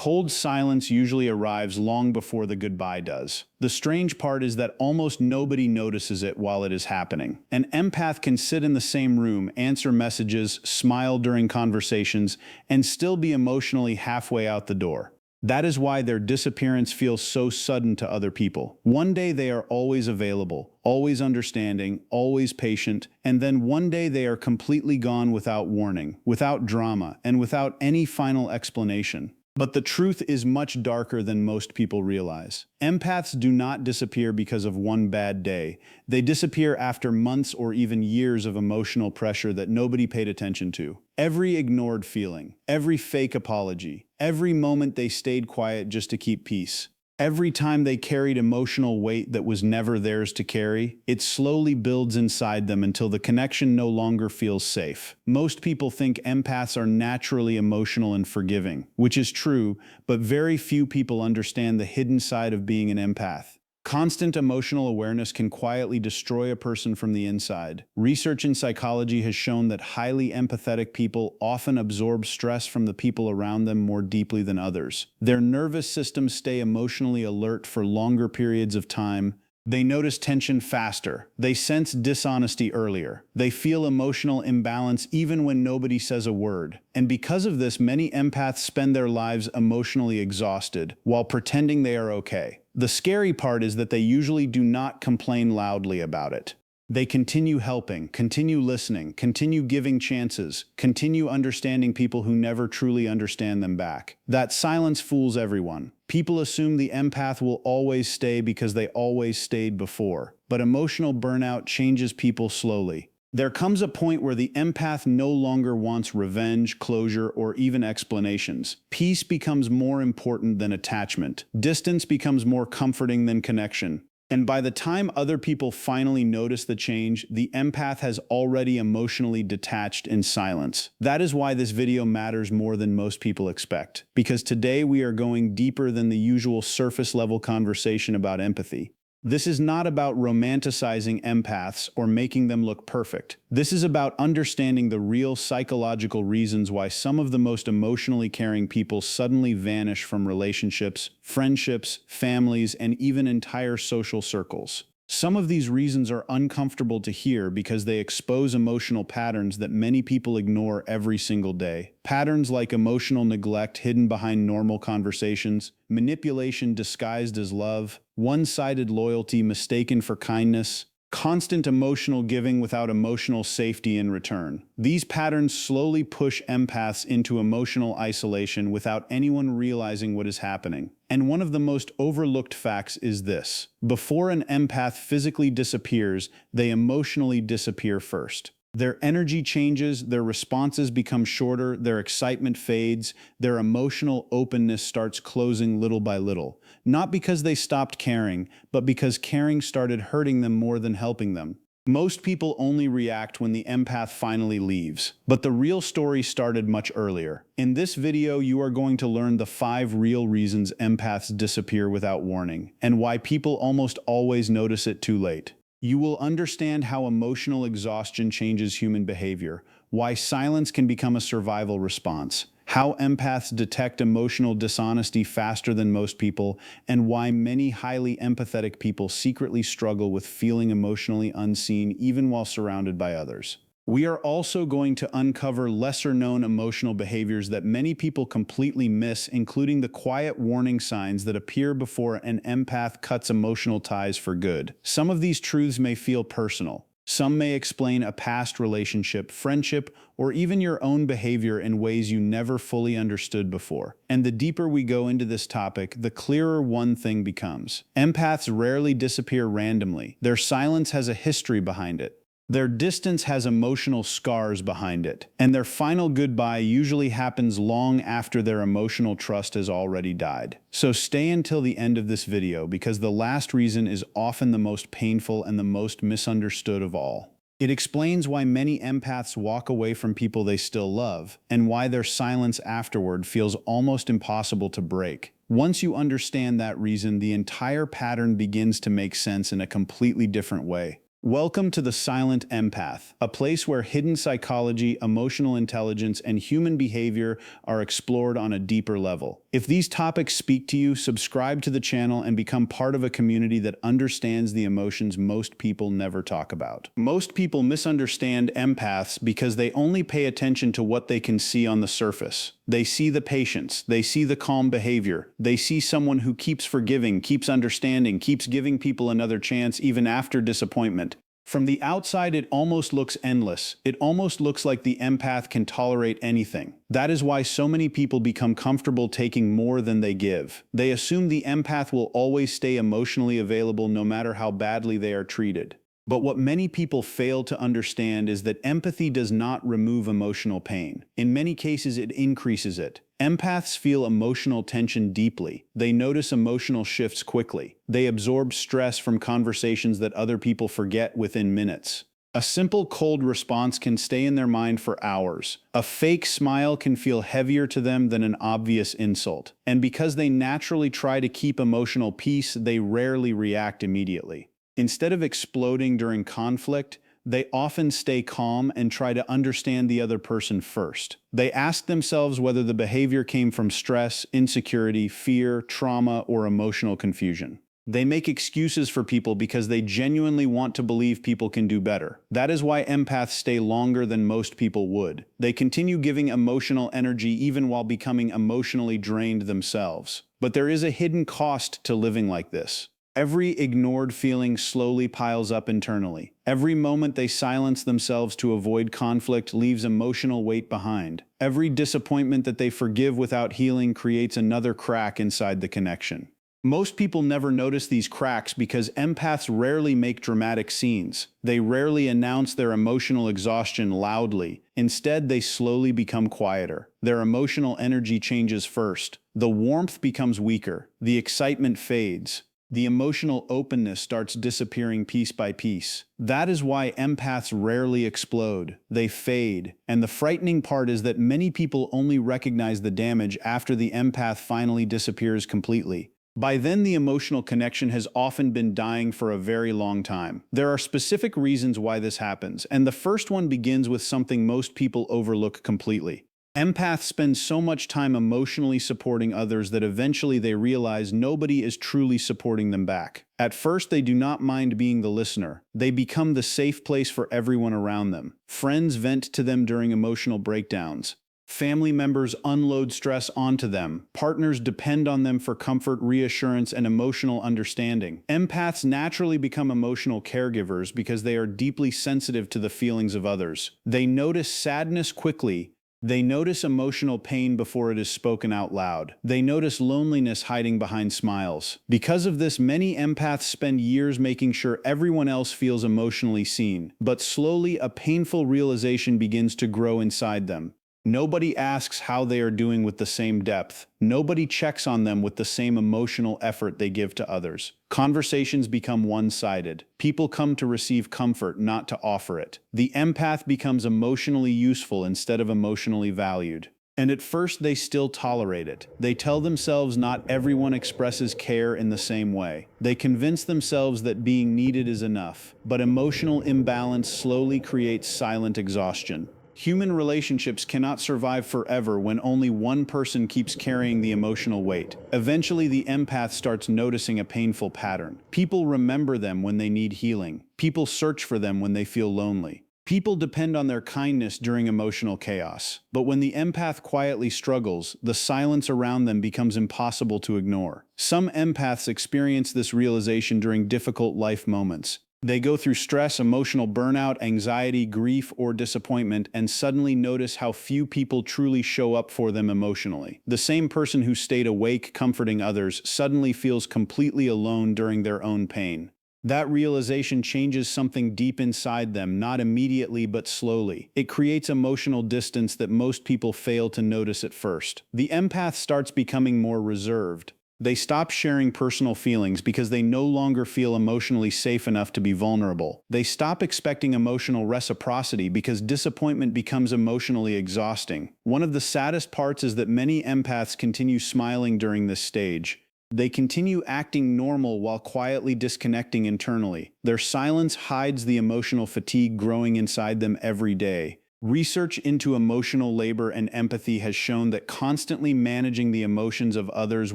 cold silence usually arrives long before the goodbye does. The strange part is that almost nobody notices it while it is happening. An empath can sit in the same room, answer messages, smile during conversations, and still be emotionally halfway out the door. That is why their disappearance feels so sudden to other people. One day they are always available, always understanding, always patient, and then one day they are completely gone without warning, without drama, and without any final explanation. But the truth is much darker than most people realize. Empaths do not disappear because of one bad day. They disappear after months or even years of emotional pressure that nobody paid attention to. Every ignored feeling, every fake apology, every moment they stayed quiet just to keep peace. Every time they carried emotional weight that was never theirs to carry, it slowly builds inside them until the connection no longer feels safe. Most people think empaths are naturally emotional and forgiving, which is true, but very few people understand the hidden side of being an empath. Constant emotional awareness can quietly destroy a person from the inside. Research in psychology has shown that highly empathetic people often absorb stress from the people around them more deeply than others. Their nervous systems stay emotionally alert for longer periods of time. They notice tension faster. They sense dishonesty earlier. They feel emotional imbalance even when nobody says a word. And because of this, many empaths spend their lives emotionally exhausted while pretending they are okay. The scary part is that they usually do not complain loudly about it. They continue helping, continue listening, continue giving chances, continue understanding people who never truly understand them back. That silence fools everyone. People assume the empath will always stay because they always stayed before. But emotional burnout changes people slowly. There comes a point where the empath no longer wants revenge, closure, or even explanations. Peace becomes more important than attachment. Distance becomes more comforting than connection. And by the time other people finally notice the change, the empath has already emotionally detached in silence. That is why this video matters more than most people expect. Because today we are going deeper than the usual surface-level conversation about empathy. This is not about romanticizing empaths or making them look perfect. This is about understanding the real psychological reasons why some of the most emotionally caring people suddenly vanish from relationships, friendships, families, and even entire social circles. Some of these reasons are uncomfortable to hear because they expose emotional patterns that many people ignore every single day. Patterns like emotional neglect hidden behind normal conversations, manipulation disguised as love, one-sided loyalty mistaken for kindness, constant emotional giving without emotional safety in return. These patterns slowly push empaths into emotional isolation without anyone realizing what is happening. And one of the most overlooked facts is this: before an empath physically disappears, they emotionally disappear first. Their energy changes, their responses become shorter, their excitement fades, their emotional openness starts closing little by little. Not because they stopped caring, but because caring started hurting them more than helping them. Most people only react when the empath finally leaves, but the real story started much earlier. In this video, you are going to learn the 5 real reasons empaths disappear without warning, and why people almost always notice it too late. You will understand how emotional exhaustion changes human behavior, why silence can become a survival response, how empaths detect emotional dishonesty faster than most people, and why many highly empathetic people secretly struggle with feeling emotionally unseen even while surrounded by others. We are also going to uncover lesser-known emotional behaviors that many people completely miss, including the quiet warning signs that appear before an empath cuts emotional ties for good. Some of these truths may feel personal. Some may explain a past relationship, friendship, or even your own behavior in ways you never fully understood before. And the deeper we go into this topic, the clearer one thing becomes. Empaths rarely disappear randomly. Their silence has a history behind it. Their distance has emotional scars behind it, and their final goodbye usually happens long after their emotional trust has already died. So stay until the end of this video, because the last reason is often the most painful and the most misunderstood of all. It explains why many empaths walk away from people they still love, and why their silence afterward feels almost impossible to break. Once you understand that reason, the entire pattern begins to make sense in a completely different way. Welcome to the Silent Empath, a place where hidden psychology, emotional intelligence, and human behavior are explored on a deeper level. If these topics speak to you, subscribe to the channel and become part of a community that understands the emotions most people never talk about. Most people misunderstand empaths because they only pay attention to what they can see on the surface. They see the patience, they see the calm behavior, they see someone who keeps forgiving, keeps understanding, keeps giving people another chance even after disappointment. From the outside, it almost looks endless. It almost looks like the empath can tolerate anything. That is why so many people become comfortable taking more than they give. They assume the empath will always stay emotionally available no matter how badly they are treated. But what many people fail to understand is that empathy does not remove emotional pain. In many cases, it increases it. Empaths feel emotional tension deeply. They notice emotional shifts quickly. They absorb stress from conversations that other people forget within minutes. A simple cold response can stay in their mind for hours. A fake smile can feel heavier to them than an obvious insult. And because they naturally try to keep emotional peace, they rarely react immediately. Instead of exploding during conflict, they often stay calm and try to understand the other person first. They ask themselves whether the behavior came from stress, insecurity, fear, trauma, or emotional confusion. They make excuses for people because they genuinely want to believe people can do better. That is why empaths stay longer than most people would. They continue giving emotional energy even while becoming emotionally drained themselves. But there is a hidden cost to living like this. Every ignored feeling slowly piles up internally. Every moment they silence themselves to avoid conflict leaves emotional weight behind. Every disappointment that they forgive without healing creates another crack inside the connection. Most people never notice these cracks because empaths rarely make dramatic scenes. They rarely announce their emotional exhaustion loudly. Instead, they slowly become quieter. Their emotional energy changes first. The warmth becomes weaker. The excitement fades. The emotional openness starts disappearing piece by piece. That is why empaths rarely explode. They fade. And the frightening part is that many people only recognize the damage after the empath finally disappears completely. By then, the emotional connection has often been dying for a very long time. There are specific reasons why this happens, and the first one begins with something most people overlook completely. Empaths spend so much time emotionally supporting others that eventually they realize nobody is truly supporting them back. At first, they do not mind being the listener. They become the safe place for everyone around them. Friends vent to them during emotional breakdowns. Family members unload stress onto them. Partners depend on them for comfort, reassurance, and emotional understanding. Empaths naturally become emotional caregivers because they are deeply sensitive to the feelings of others. They notice sadness quickly. They notice emotional pain before it is spoken out loud. They notice loneliness hiding behind smiles. Because of this, many empaths spend years making sure everyone else feels emotionally seen. But slowly, a painful realization begins to grow inside them. Nobody asks how they are doing with the same depth. Nobody checks on them with the same emotional effort they give to others. Conversations become one-sided. People come to receive comfort, not to offer it. The empath becomes emotionally useful instead of emotionally valued. And at first, they still tolerate it. They tell themselves not everyone expresses care in the same way. They convince themselves that being needed is enough. But emotional imbalance slowly creates silent exhaustion. Human relationships cannot survive forever when only one person keeps carrying the emotional weight. Eventually, the empath starts noticing a painful pattern. People remember them when they need healing. People search for them when they feel lonely. People depend on their kindness during emotional chaos. But when the empath quietly struggles, the silence around them becomes impossible to ignore. Some empaths experience this realization during difficult life moments. They go through stress, emotional burnout, anxiety, grief, or disappointment, and suddenly notice how few people truly show up for them emotionally. The same person who stayed awake comforting others suddenly feels completely alone during their own pain. That realization changes something deep inside them, not immediately but slowly. It creates emotional distance that most people fail to notice at first. The empath starts becoming more reserved. They stop sharing personal feelings because they no longer feel emotionally safe enough to be vulnerable. They stop expecting emotional reciprocity because disappointment becomes emotionally exhausting. One of the saddest parts is that many empaths continue smiling during this stage. They continue acting normal while quietly disconnecting internally. Their silence hides the emotional fatigue growing inside them every day. Research into emotional labor and empathy has shown that constantly managing the emotions of others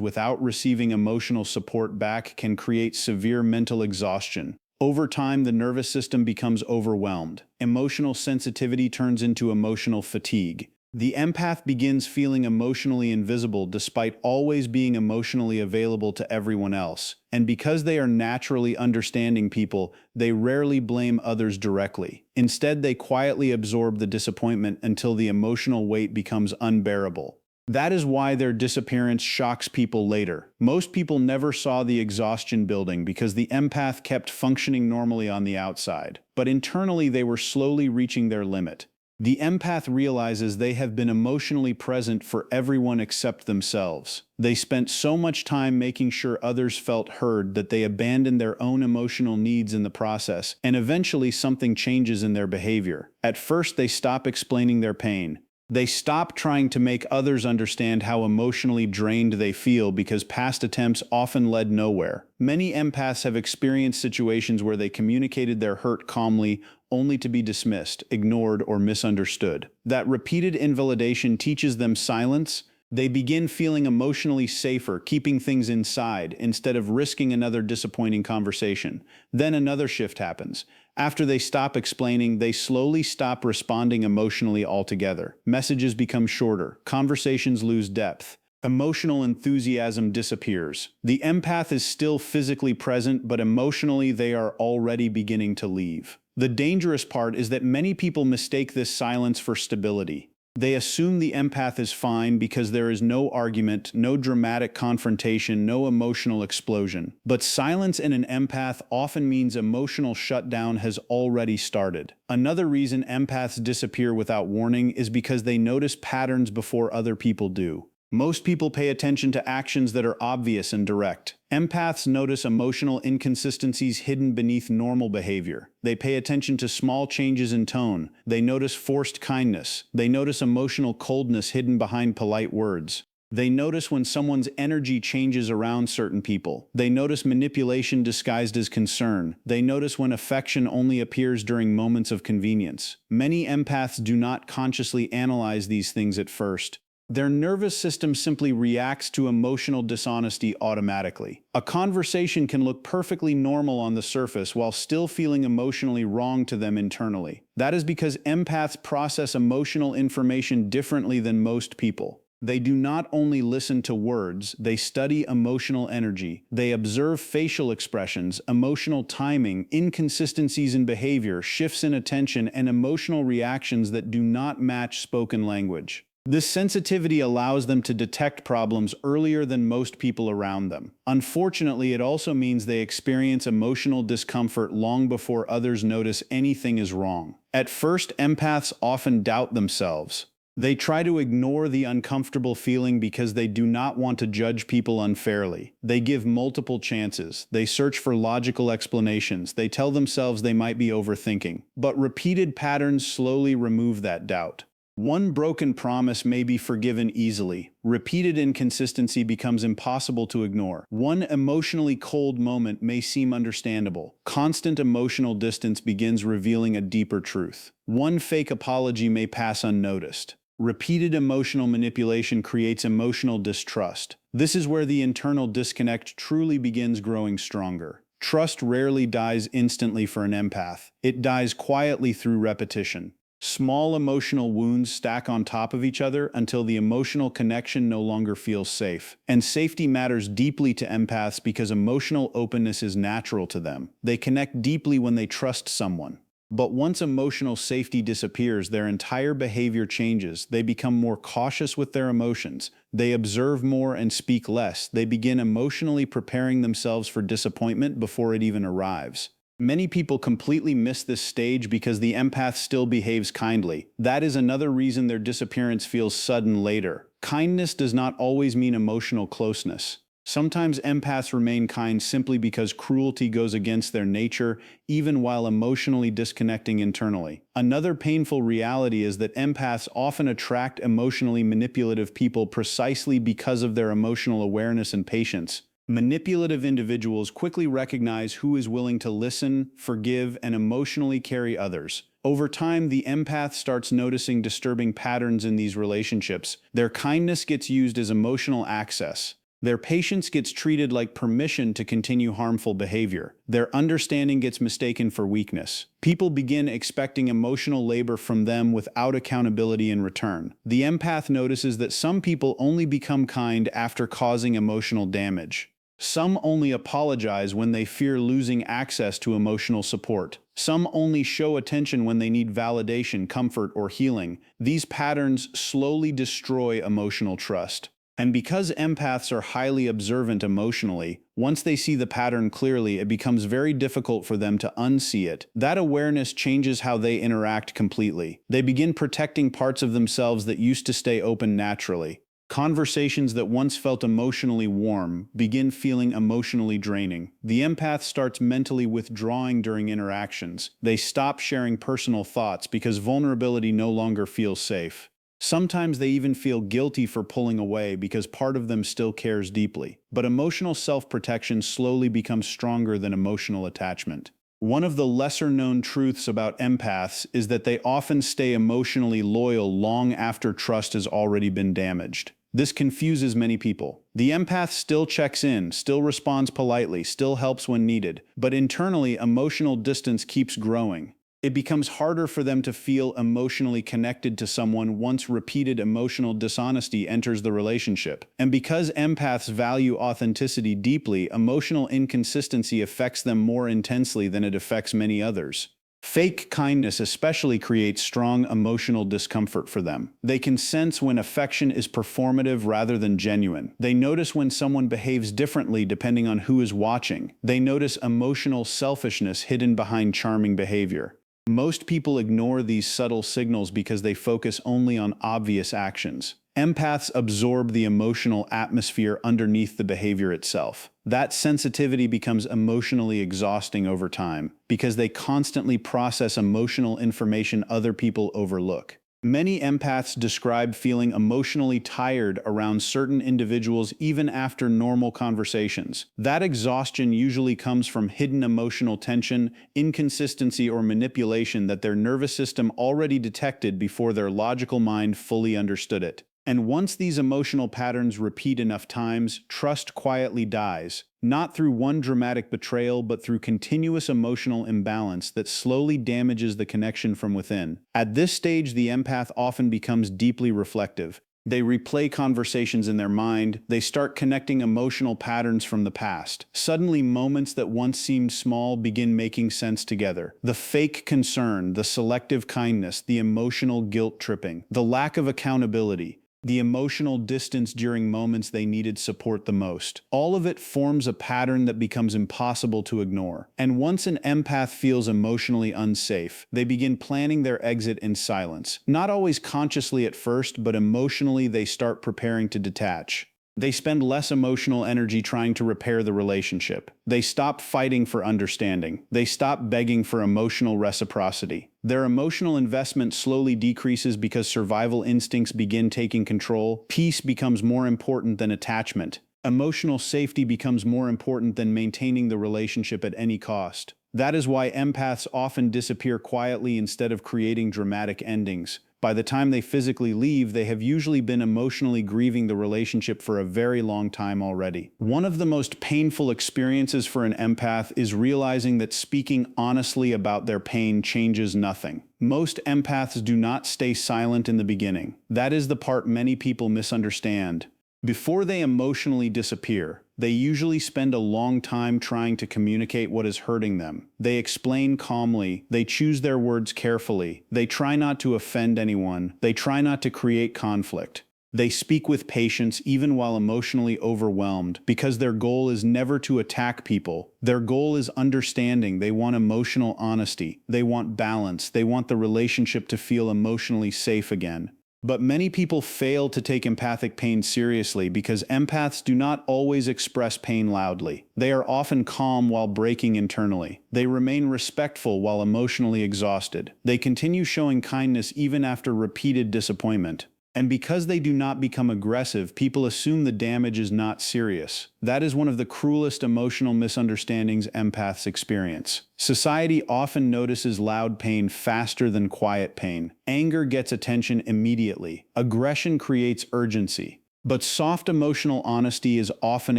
without receiving emotional support back can create severe mental exhaustion. Over time, the nervous system becomes overwhelmed. Emotional sensitivity turns into emotional fatigue. The empath begins feeling emotionally invisible despite always being emotionally available to everyone else. And because they are naturally understanding people, they rarely blame others directly. Instead, they quietly absorb the disappointment until the emotional weight becomes unbearable. That is why their disappearance shocks people later. Most people never saw the exhaustion building because the empath kept functioning normally on the outside. But internally, they were slowly reaching their limit. The empath realizes they have been emotionally present for everyone except themselves. They spent so much time making sure others felt heard that they abandoned their own emotional needs in the process, and eventually something changes in their behavior. At first, they stop explaining their pain. They stop trying to make others understand how emotionally drained they feel because past attempts often led nowhere. Many empaths have experienced situations where they communicated their hurt calmly, only to be dismissed, ignored, or misunderstood. That repeated invalidation teaches them silence. They begin feeling emotionally safer, keeping things inside, instead of risking another disappointing conversation. Then another shift happens. After they stop explaining, they slowly stop responding emotionally altogether. Messages become shorter. Conversations lose depth. Emotional enthusiasm disappears. The empath is still physically present, but emotionally they are already beginning to leave. The dangerous part is that many people mistake this silence for stability. They assume the empath is fine because there is no argument, no dramatic confrontation, no emotional explosion. But silence in an empath often means emotional shutdown has already started. Another reason empaths disappear without warning is because they notice patterns before other people do. Most people pay attention to actions that are obvious and direct. Empaths notice emotional inconsistencies hidden beneath normal behavior. They pay attention to small changes in tone. They notice forced kindness. They notice emotional coldness hidden behind polite words. They notice when someone's energy changes around certain people. They notice manipulation disguised as concern. They notice when affection only appears during moments of convenience. Many empaths do not consciously analyze these things at first. Their nervous system simply reacts to emotional dishonesty automatically. A conversation can look perfectly normal on the surface while still feeling emotionally wrong to them internally. That is because empaths process emotional information differently than most people. They do not only listen to words, they study emotional energy. They observe facial expressions, emotional timing, inconsistencies in behavior, shifts in attention, and emotional reactions that do not match spoken language. This sensitivity allows them to detect problems earlier than most people around them. Unfortunately, it also means they experience emotional discomfort long before others notice anything is wrong. At first, empaths often doubt themselves. They try to ignore the uncomfortable feeling because they do not want to judge people unfairly. They give multiple chances. They search for logical explanations. They tell themselves they might be overthinking. But repeated patterns slowly remove that doubt. One broken promise may be forgiven easily. Repeated inconsistency becomes impossible to ignore. One emotionally cold moment may seem understandable. Constant emotional distance begins revealing a deeper truth. One fake apology may pass unnoticed. Repeated emotional manipulation creates emotional distrust. This is where the internal disconnect truly begins growing stronger. Trust rarely dies instantly for an empath. It dies quietly through repetition. Small emotional wounds stack on top of each other until the emotional connection no longer feels safe. And safety matters deeply to empaths because emotional openness is natural to them. They connect deeply when they trust someone. But once emotional safety disappears, their entire behavior changes. They become more cautious with their emotions. They observe more and speak less. They begin emotionally preparing themselves for disappointment before it even arrives. Many people completely miss this stage because the empath still behaves kindly. That is another reason their disappearance feels sudden later. Kindness does not always mean emotional closeness. Sometimes empaths remain kind simply because cruelty goes against their nature, even while emotionally disconnecting internally. Another painful reality is that empaths often attract emotionally manipulative people precisely because of their emotional awareness and patience. Manipulative individuals quickly recognize who is willing to listen, forgive, and emotionally carry others. Over time, the empath starts noticing disturbing patterns in these relationships. Their kindness gets used as emotional access. Their patience gets treated like permission to continue harmful behavior. Their understanding gets mistaken for weakness. People begin expecting emotional labor from them without accountability in return. The empath notices that some people only become kind after causing emotional damage. Some only apologize when they fear losing access to emotional support. Some only show attention when they need validation, comfort, or healing. These patterns slowly destroy emotional trust. And because empaths are highly observant emotionally, once they see the pattern clearly, it becomes very difficult for them to unsee it. That awareness changes how they interact completely. They begin protecting parts of themselves that used to stay open naturally. Conversations that once felt emotionally warm begin feeling emotionally draining. The empath starts mentally withdrawing during interactions. They stop sharing personal thoughts because vulnerability no longer feels safe. Sometimes they even feel guilty for pulling away because part of them still cares deeply. But emotional self-protection slowly becomes stronger than emotional attachment. One of the lesser-known truths about empaths is that they often stay emotionally loyal long after trust has already been damaged. This confuses many people. The empath still checks in, still responds politely, still helps when needed, but internally, emotional distance keeps growing. It becomes harder for them to feel emotionally connected to someone once repeated emotional dishonesty enters the relationship. And because empaths value authenticity deeply, emotional inconsistency affects them more intensely than it affects many others. Fake kindness especially creates strong emotional discomfort for them. They can sense when affection is performative rather than genuine. They notice when someone behaves differently depending on who is watching. They notice emotional selfishness hidden behind charming behavior. Most people ignore these subtle signals because they focus only on obvious actions. Empaths absorb the emotional atmosphere underneath the behavior itself. That sensitivity becomes emotionally exhausting over time because they constantly process emotional information other people overlook. Many empaths describe feeling emotionally tired around certain individuals even after normal conversations. That exhaustion usually comes from hidden emotional tension, inconsistency, or manipulation that their nervous system already detected before their logical mind fully understood it. And once these emotional patterns repeat enough times, trust quietly dies, not through one dramatic betrayal, but through continuous emotional imbalance that slowly damages the connection from within. At this stage, the empath often becomes deeply reflective. They replay conversations in their mind. They start connecting emotional patterns from the past. Suddenly, moments that once seemed small begin making sense together. The fake concern, the selective kindness, the emotional guilt tripping, the lack of accountability, the emotional distance during moments they needed support the most. All of it forms a pattern that becomes impossible to ignore. And once an empath feels emotionally unsafe, they begin planning their exit in silence. Not always consciously at first, but emotionally they start preparing to detach. They spend less emotional energy trying to repair the relationship. They stop fighting for understanding. They stop begging for emotional reciprocity. Their emotional investment slowly decreases because survival instincts begin taking control. Peace becomes more important than attachment. Emotional safety becomes more important than maintaining the relationship at any cost. That is why empaths often disappear quietly instead of creating dramatic endings. By the time they physically leave, they have usually been emotionally grieving the relationship for a very long time already. One of the most painful experiences for an empath is realizing that speaking honestly about their pain changes nothing. Most empaths do not stay silent in the beginning. That is the part many people misunderstand. Before they emotionally disappear, they usually spend a long time trying to communicate what is hurting them. They explain calmly, they choose their words carefully, they try not to offend anyone, they try not to create conflict. They speak with patience even while emotionally overwhelmed because their goal is never to attack people. Their goal is understanding. They want emotional honesty. They want balance. They want the relationship to feel emotionally safe again. But many people fail to take empathic pain seriously because empaths do not always express pain loudly. They are often calm while breaking internally. They remain respectful while emotionally exhausted. They continue showing kindness even after repeated disappointment. And because they do not become aggressive, people assume the damage is not serious. That is one of the cruelest emotional misunderstandings empaths experience. Society often notices loud pain faster than quiet pain. Anger gets attention immediately. Aggression creates urgency. But soft emotional honesty is often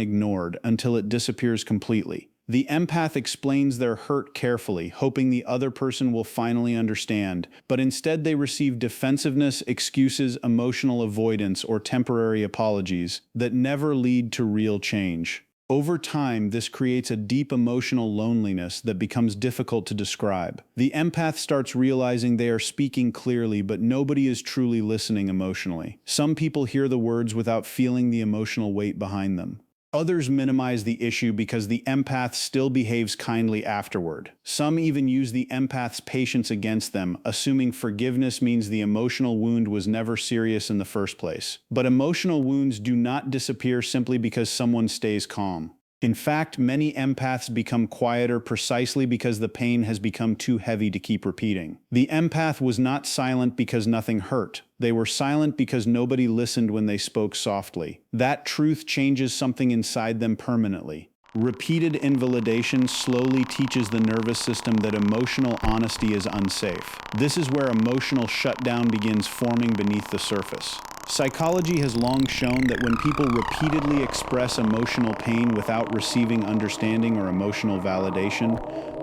ignored until it disappears completely. The empath explains their hurt carefully, hoping the other person will finally understand, but instead they receive defensiveness, excuses, emotional avoidance, or temporary apologies that never lead to real change. Over time, this creates a deep emotional loneliness that becomes difficult to describe. The empath starts realizing they are speaking clearly, but nobody is truly listening emotionally. Some people hear the words without feeling the emotional weight behind them. Others minimize the issue because the empath still behaves kindly afterward. Some even use the empath's patience against them, assuming forgiveness means the emotional wound was never serious in the first place. But emotional wounds do not disappear simply because someone stays calm. In fact, many empaths become quieter precisely because the pain has become too heavy to keep repeating. The empath was not silent because nothing hurt. They were silent because nobody listened when they spoke softly. That truth changes something inside them permanently. Repeated invalidation slowly teaches the nervous system that emotional honesty is unsafe. This is where emotional shutdown begins forming beneath the surface. Psychology has long shown that when people repeatedly express emotional pain without receiving understanding or emotional validation,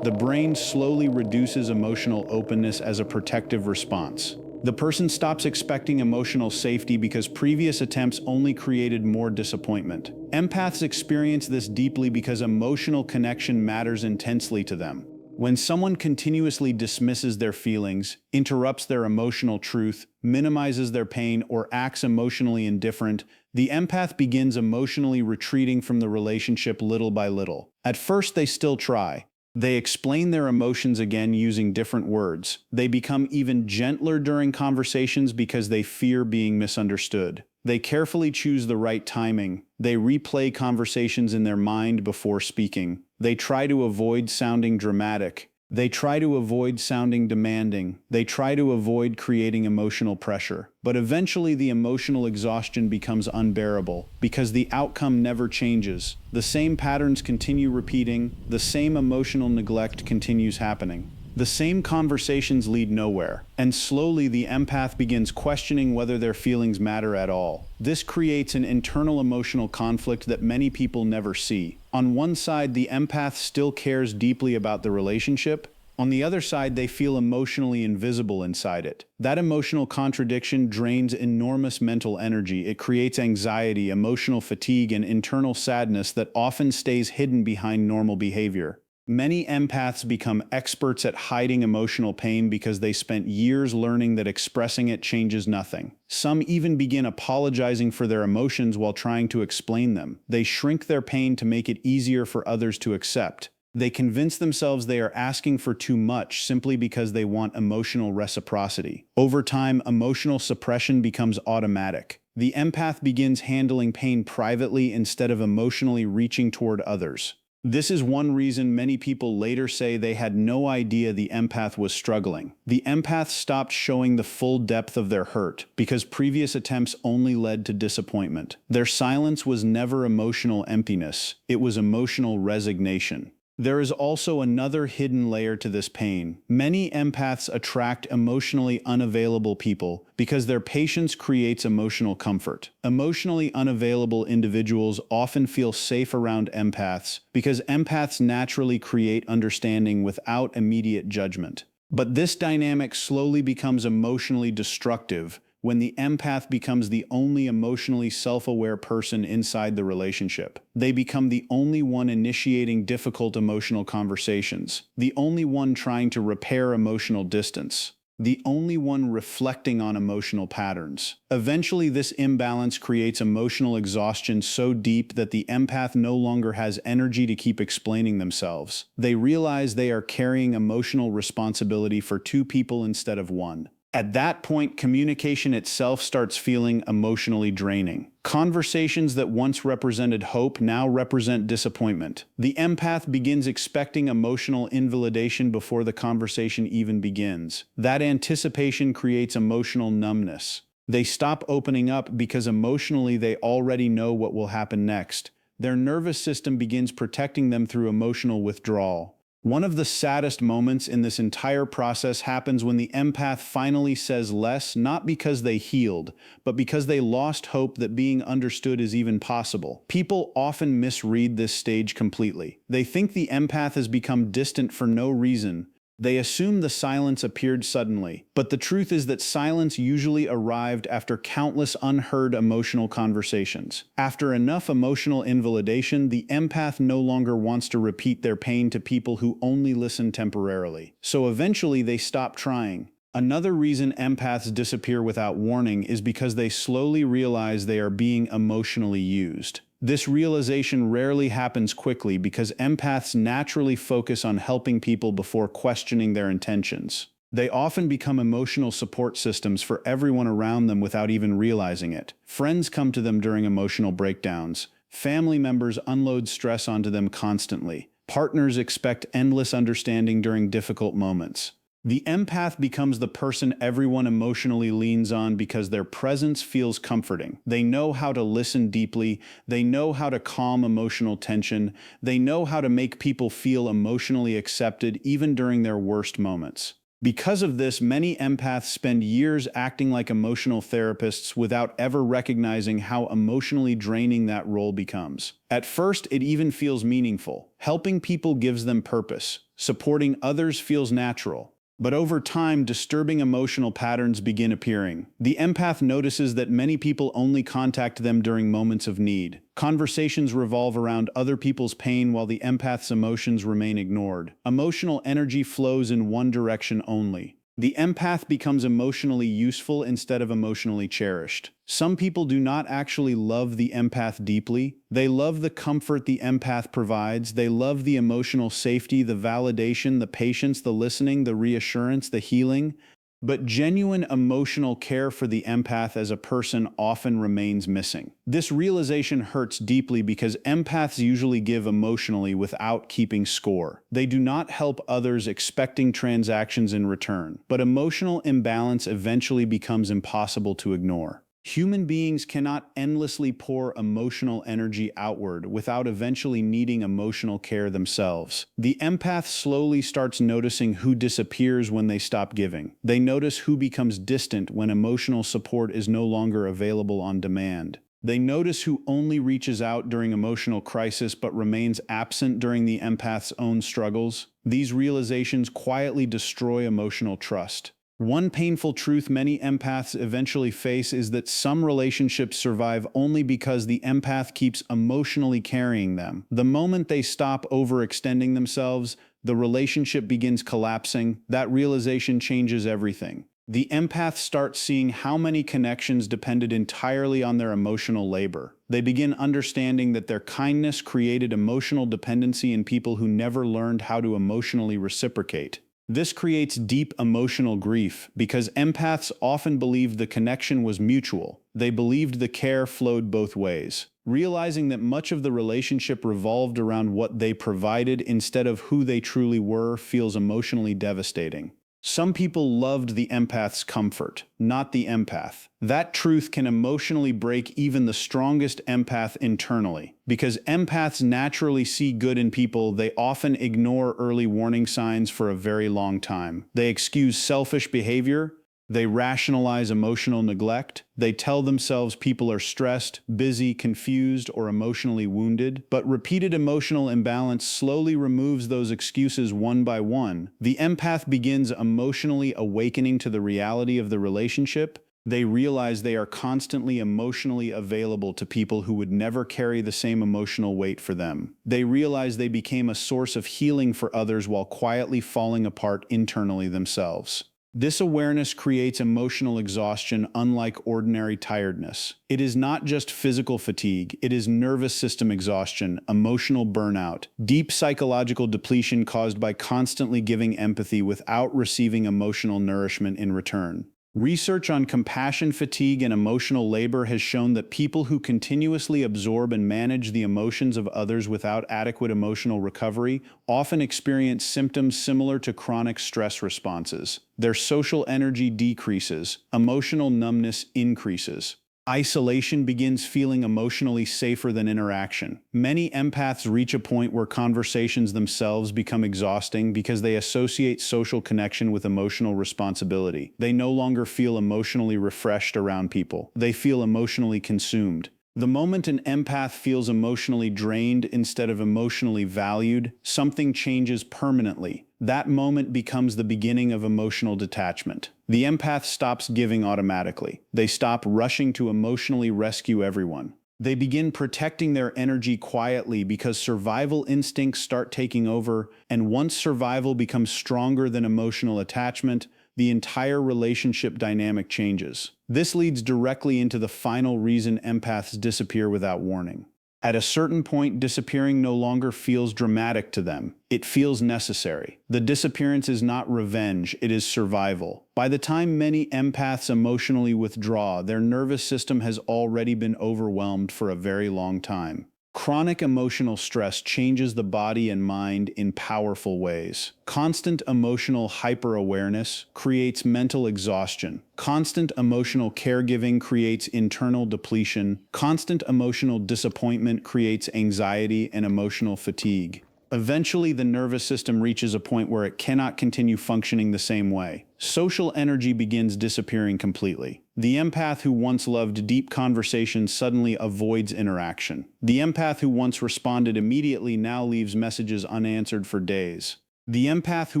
the brain slowly reduces emotional openness as a protective response. The person stops expecting emotional safety because previous attempts only created more disappointment. Empaths experience this deeply because emotional connection matters intensely to them. When someone continuously dismisses their feelings, interrupts their emotional truth, minimizes their pain, or acts emotionally indifferent, the empath begins emotionally retreating from the relationship little by little. At first, they still try. They explain their emotions again using different words. They become even gentler during conversations because they fear being misunderstood. They carefully choose the right timing. They replay conversations in their mind before speaking. They try to avoid sounding dramatic. They try to avoid sounding demanding. They try to avoid creating emotional pressure. But eventually the emotional exhaustion becomes unbearable because the outcome never changes. The same patterns continue repeating. The same emotional neglect continues happening. The same conversations lead nowhere, and slowly the empath begins questioning whether their feelings matter at all. This creates an internal emotional conflict that many people never see. On one side, the empath still cares deeply about the relationship. On the other side, they feel emotionally invisible inside it. That emotional contradiction drains enormous mental energy. It creates anxiety, emotional fatigue, and internal sadness that often stays hidden behind normal behavior. Many empaths become experts at hiding emotional pain because they spent years learning that expressing it changes nothing. Some even begin apologizing for their emotions while trying to explain them. They shrink their pain to make it easier for others to accept. They convince themselves they are asking for too much simply because they want emotional reciprocity. Over time, emotional suppression becomes automatic. The empath begins handling pain privately instead of emotionally reaching toward others. This is one reason many people later say they had no idea the empath was struggling. The empath stopped showing the full depth of their hurt because previous attempts only led to disappointment. Their silence was never emotional emptiness, it was emotional resignation. There is also another hidden layer to this pain. Many empaths attract emotionally unavailable people because their patience creates emotional comfort. Emotionally unavailable individuals often feel safe around empaths because empaths naturally create understanding without immediate judgment. But this dynamic slowly becomes emotionally destructive when the empath becomes the only emotionally self-aware person inside the relationship. They become the only one initiating difficult emotional conversations, the only one trying to repair emotional distance, the only one reflecting on emotional patterns. Eventually, this imbalance creates emotional exhaustion so deep that the empath no longer has energy to keep explaining themselves. They realize they are carrying emotional responsibility for two people instead of one. At that point, communication itself starts feeling emotionally draining. Conversations that once represented hope now represent disappointment. The empath begins expecting emotional invalidation before the conversation even begins. That anticipation creates emotional numbness. They stop opening up because emotionally they already know what will happen next. Their nervous system begins protecting them through emotional withdrawal. One of the saddest moments in this entire process happens when the empath finally says less, not because they healed, but because they lost hope that being understood is even possible. People often misread this stage completely. They think the empath has become distant for no reason. They assume the silence appeared suddenly, but the truth is that silence usually arrived after countless unheard emotional conversations. After enough emotional invalidation, the empath no longer wants to repeat their pain to people who only listen temporarily. So eventually they stop trying. Another reason empaths disappear without warning is because they slowly realize they are being emotionally used. This realization rarely happens quickly because empaths naturally focus on helping people before questioning their intentions. They often become emotional support systems for everyone around them without even realizing it. Friends come to them during emotional breakdowns. Family members unload stress onto them constantly. Partners expect endless understanding during difficult moments. The empath becomes the person everyone emotionally leans on because their presence feels comforting. They know how to listen deeply, they know how to calm emotional tension, they know how to make people feel emotionally accepted even during their worst moments. Because of this, many empaths spend years acting like emotional therapists without ever recognizing how emotionally draining that role becomes. At first, it even feels meaningful. Helping people gives them purpose. Supporting others feels natural. But over time, disturbing emotional patterns begin appearing. The empath notices that many people only contact them during moments of need. Conversations revolve around other people's pain while the empath's emotions remain ignored. Emotional energy flows in one direction only. The empath becomes emotionally useful instead of emotionally cherished. Some people do not actually love the empath deeply. They love the comfort the empath provides. They love the emotional safety, the validation, the patience, the listening, the reassurance, the healing. But genuine emotional care for the empath as a person often remains missing. This realization hurts deeply because empaths usually give emotionally without keeping score. They do not help others expecting transactions in return, but emotional imbalance eventually becomes impossible to ignore. Human beings cannot endlessly pour emotional energy outward without eventually needing emotional care themselves. The empath slowly starts noticing who disappears when they stop giving. They notice who becomes distant when emotional support is no longer available on demand. They notice who only reaches out during emotional crisis but remains absent during the empath's own struggles. These realizations quietly destroy emotional trust. One painful truth many empaths eventually face is that some relationships survive only because the empath keeps emotionally carrying them. The moment they stop overextending themselves, the relationship begins collapsing. That realization changes everything. The empath starts seeing how many connections depended entirely on their emotional labor. They begin understanding that their kindness created emotional dependency in people who never learned how to emotionally reciprocate. This creates deep emotional grief because empaths often believed the connection was mutual. They believed the care flowed both ways. Realizing that much of the relationship revolved around what they provided instead of who they truly were feels emotionally devastating. Some people loved the empath's comfort, not the empath. That truth can emotionally break even the strongest empath internally. Because empaths naturally see good in people, they often ignore early warning signs for a very long time. They excuse selfish behavior. They rationalize emotional neglect. They tell themselves people are stressed, busy, confused, or emotionally wounded. But repeated emotional imbalance slowly removes those excuses one by one. The empath begins emotionally awakening to the reality of the relationship. They realize they are constantly emotionally available to people who would never carry the same emotional weight for them. They realize they became a source of healing for others while quietly falling apart internally themselves. This awareness creates emotional exhaustion unlike ordinary tiredness. It is not just physical fatigue, it is nervous system exhaustion, emotional burnout, deep psychological depletion caused by constantly giving empathy without receiving emotional nourishment in return. Research on compassion fatigue and emotional labor has shown that people who continuously absorb and manage the emotions of others without adequate emotional recovery often experience symptoms similar to chronic stress responses. Their social energy decreases, emotional numbness increases. Isolation begins feeling emotionally safer than interaction. Many empaths reach a point where conversations themselves become exhausting because they associate social connection with emotional responsibility. They no longer feel emotionally refreshed around people. They feel emotionally consumed. The moment an empath feels emotionally drained instead of emotionally valued, something changes permanently. That moment becomes the beginning of emotional detachment. The empath stops giving automatically. They stop rushing to emotionally rescue everyone. They begin protecting their energy quietly because survival instincts start taking over, and once survival becomes stronger than emotional attachment, the entire relationship dynamic changes. This leads directly into the final reason empaths disappear without warning. At a certain point, disappearing no longer feels dramatic to them. It feels necessary. The disappearance is not revenge, it is survival. By the time many empaths emotionally withdraw, their nervous system has already been overwhelmed for a very long time. Chronic emotional stress changes the body and mind in powerful ways. Constant emotional hyper-awareness creates mental exhaustion. Constant emotional caregiving creates internal depletion. Constant emotional disappointment creates anxiety and emotional fatigue. Eventually, the nervous system reaches a point where it cannot continue functioning the same way. Social energy begins disappearing completely. The empath who once loved deep conversations suddenly avoids interaction. The empath who once responded immediately now leaves messages unanswered for days. The empath who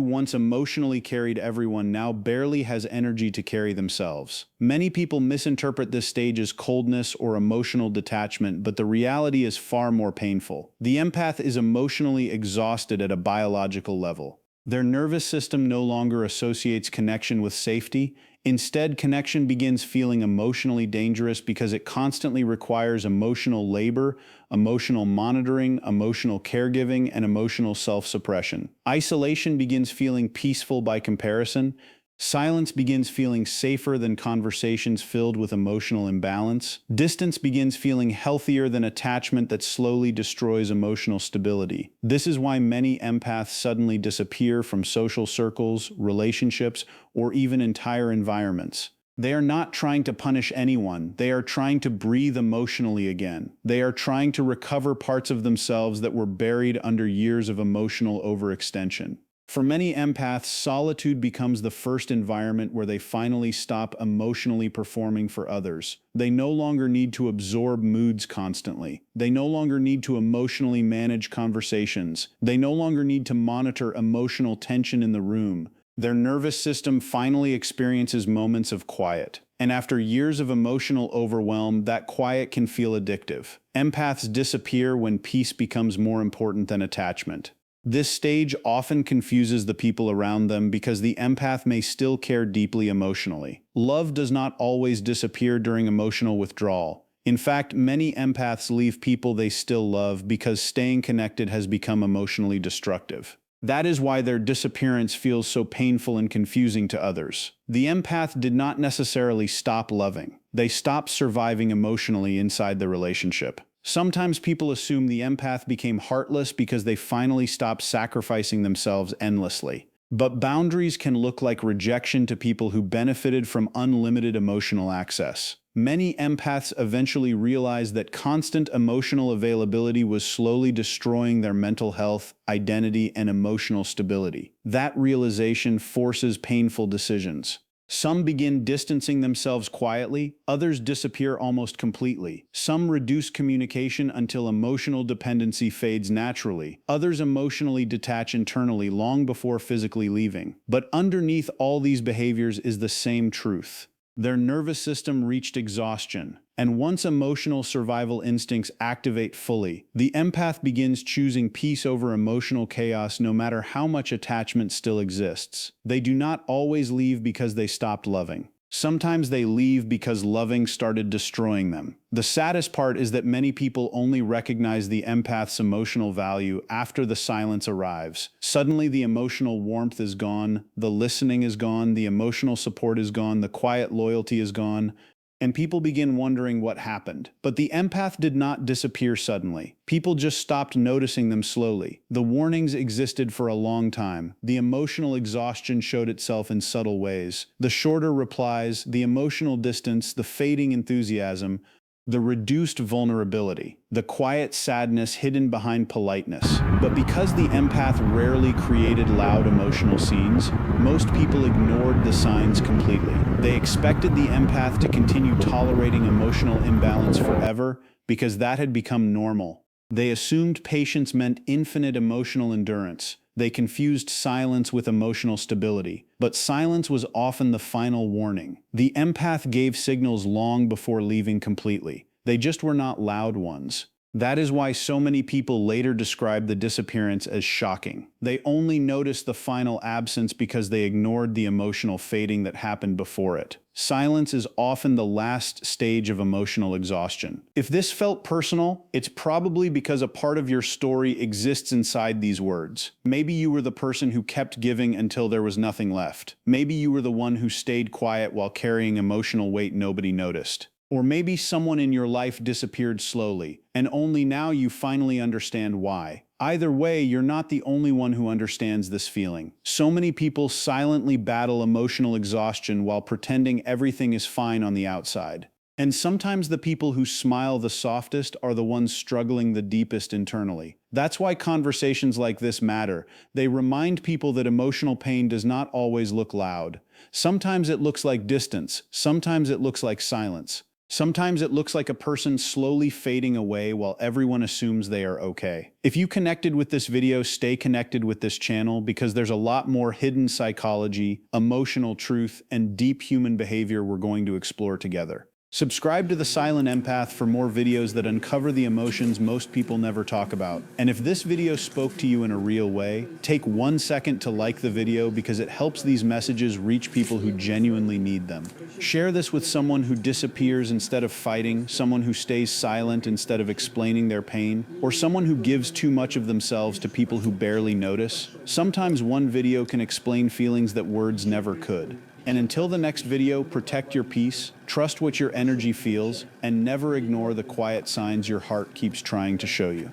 once emotionally carried everyone now barely has energy to carry themselves. Many people misinterpret this stage as coldness or emotional detachment, but the reality is far more painful. The empath is emotionally exhausted at a biological level. Their nervous system no longer associates connection with safety. Instead, connection begins feeling emotionally dangerous because it constantly requires emotional labor, emotional monitoring, emotional caregiving, and emotional self-suppression. Isolation begins feeling peaceful by comparison. Silence begins feeling safer than conversations filled with emotional imbalance. Distance begins feeling healthier than attachment that slowly destroys emotional stability. This is why many empaths suddenly disappear from social circles, relationships, or even entire environments. They are not trying to punish anyone. They are trying to breathe emotionally again. They are trying to recover parts of themselves that were buried under years of emotional overextension. For many empaths, solitude becomes the first environment where they finally stop emotionally performing for others. They no longer need to absorb moods constantly. They no longer need to emotionally manage conversations. They no longer need to monitor emotional tension in the room. Their nervous system finally experiences moments of quiet. And after years of emotional overwhelm, that quiet can feel addictive. Empaths disappear when peace becomes more important than attachment. This stage often confuses the people around them because the empath may still care deeply emotionally. Love does not always disappear during emotional withdrawal. In fact, many empaths leave people they still love because staying connected has become emotionally destructive. That is why their disappearance feels so painful and confusing to others. The empath did not necessarily stop loving. They stopped surviving emotionally inside the relationship. Sometimes people assume the empath became heartless because they finally stopped sacrificing themselves endlessly. But boundaries can look like rejection to people who benefited from unlimited emotional access. Many empaths eventually realized that constant emotional availability was slowly destroying their mental health, identity, and emotional stability. That realization forces painful decisions. Some begin distancing themselves quietly, others disappear almost completely. Some reduce communication until emotional dependency fades naturally. Others emotionally detach internally long before physically leaving. But underneath all these behaviors is the same truth. Their nervous system reached exhaustion, and once emotional survival instincts activate fully, the empath begins choosing peace over emotional chaos no matter how much attachment still exists. They do not always leave because they stopped loving. Sometimes they leave because loving started destroying them. The saddest part is that many people only recognize the empath's emotional value after the silence arrives. Suddenly the emotional warmth is gone, the listening is gone, the emotional support is gone, the quiet loyalty is gone, and people begin wondering what happened. But the empath did not disappear suddenly. People just stopped noticing them slowly. The warnings existed for a long time. The emotional exhaustion showed itself in subtle ways. The shorter replies, the emotional distance, the fading enthusiasm, the reduced vulnerability, the quiet sadness hidden behind politeness. But because the empath rarely created loud emotional scenes, most people ignored the signs completely. They expected the empath to continue tolerating emotional imbalance forever because that had become normal. They assumed patience meant infinite emotional endurance. They confused silence with emotional stability. But silence was often the final warning. The empath gave signals long before leaving completely. They just were not loud ones. That is why so many people later describe the disappearance as shocking. They only noticed the final absence because they ignored the emotional fading that happened before it. Silence is often the last stage of emotional exhaustion. If this felt personal, it's probably because a part of your story exists inside these words. Maybe you were the person who kept giving until there was nothing left. Maybe you were the one who stayed quiet while carrying emotional weight nobody noticed. Or maybe someone in your life disappeared slowly, and only now you finally understand why. Either way, you're not the only one who understands this feeling. So many people silently battle emotional exhaustion while pretending everything is fine on the outside. And sometimes the people who smile the softest are the ones struggling the deepest internally. That's why conversations like this matter. They remind people that emotional pain does not always look loud. Sometimes it looks like distance. Sometimes it looks like silence. Sometimes it looks like a person slowly fading away while everyone assumes they are okay. If you connected with this video, stay connected with this channel because there's a lot more hidden psychology, emotional truth, and deep human behavior we're going to explore together. Subscribe to The Silent Empath for more videos that uncover the emotions most people never talk about. And if this video spoke to you in a real way, take 1 second to like the video because it helps these messages reach people who genuinely need them. Share this with someone who disappears instead of fighting, someone who stays silent instead of explaining their pain, or someone who gives too much of themselves to people who barely notice. Sometimes one video can explain feelings that words never could. And until the next video, protect your peace, trust what your energy feels, and never ignore the quiet signs your heart keeps trying to show you.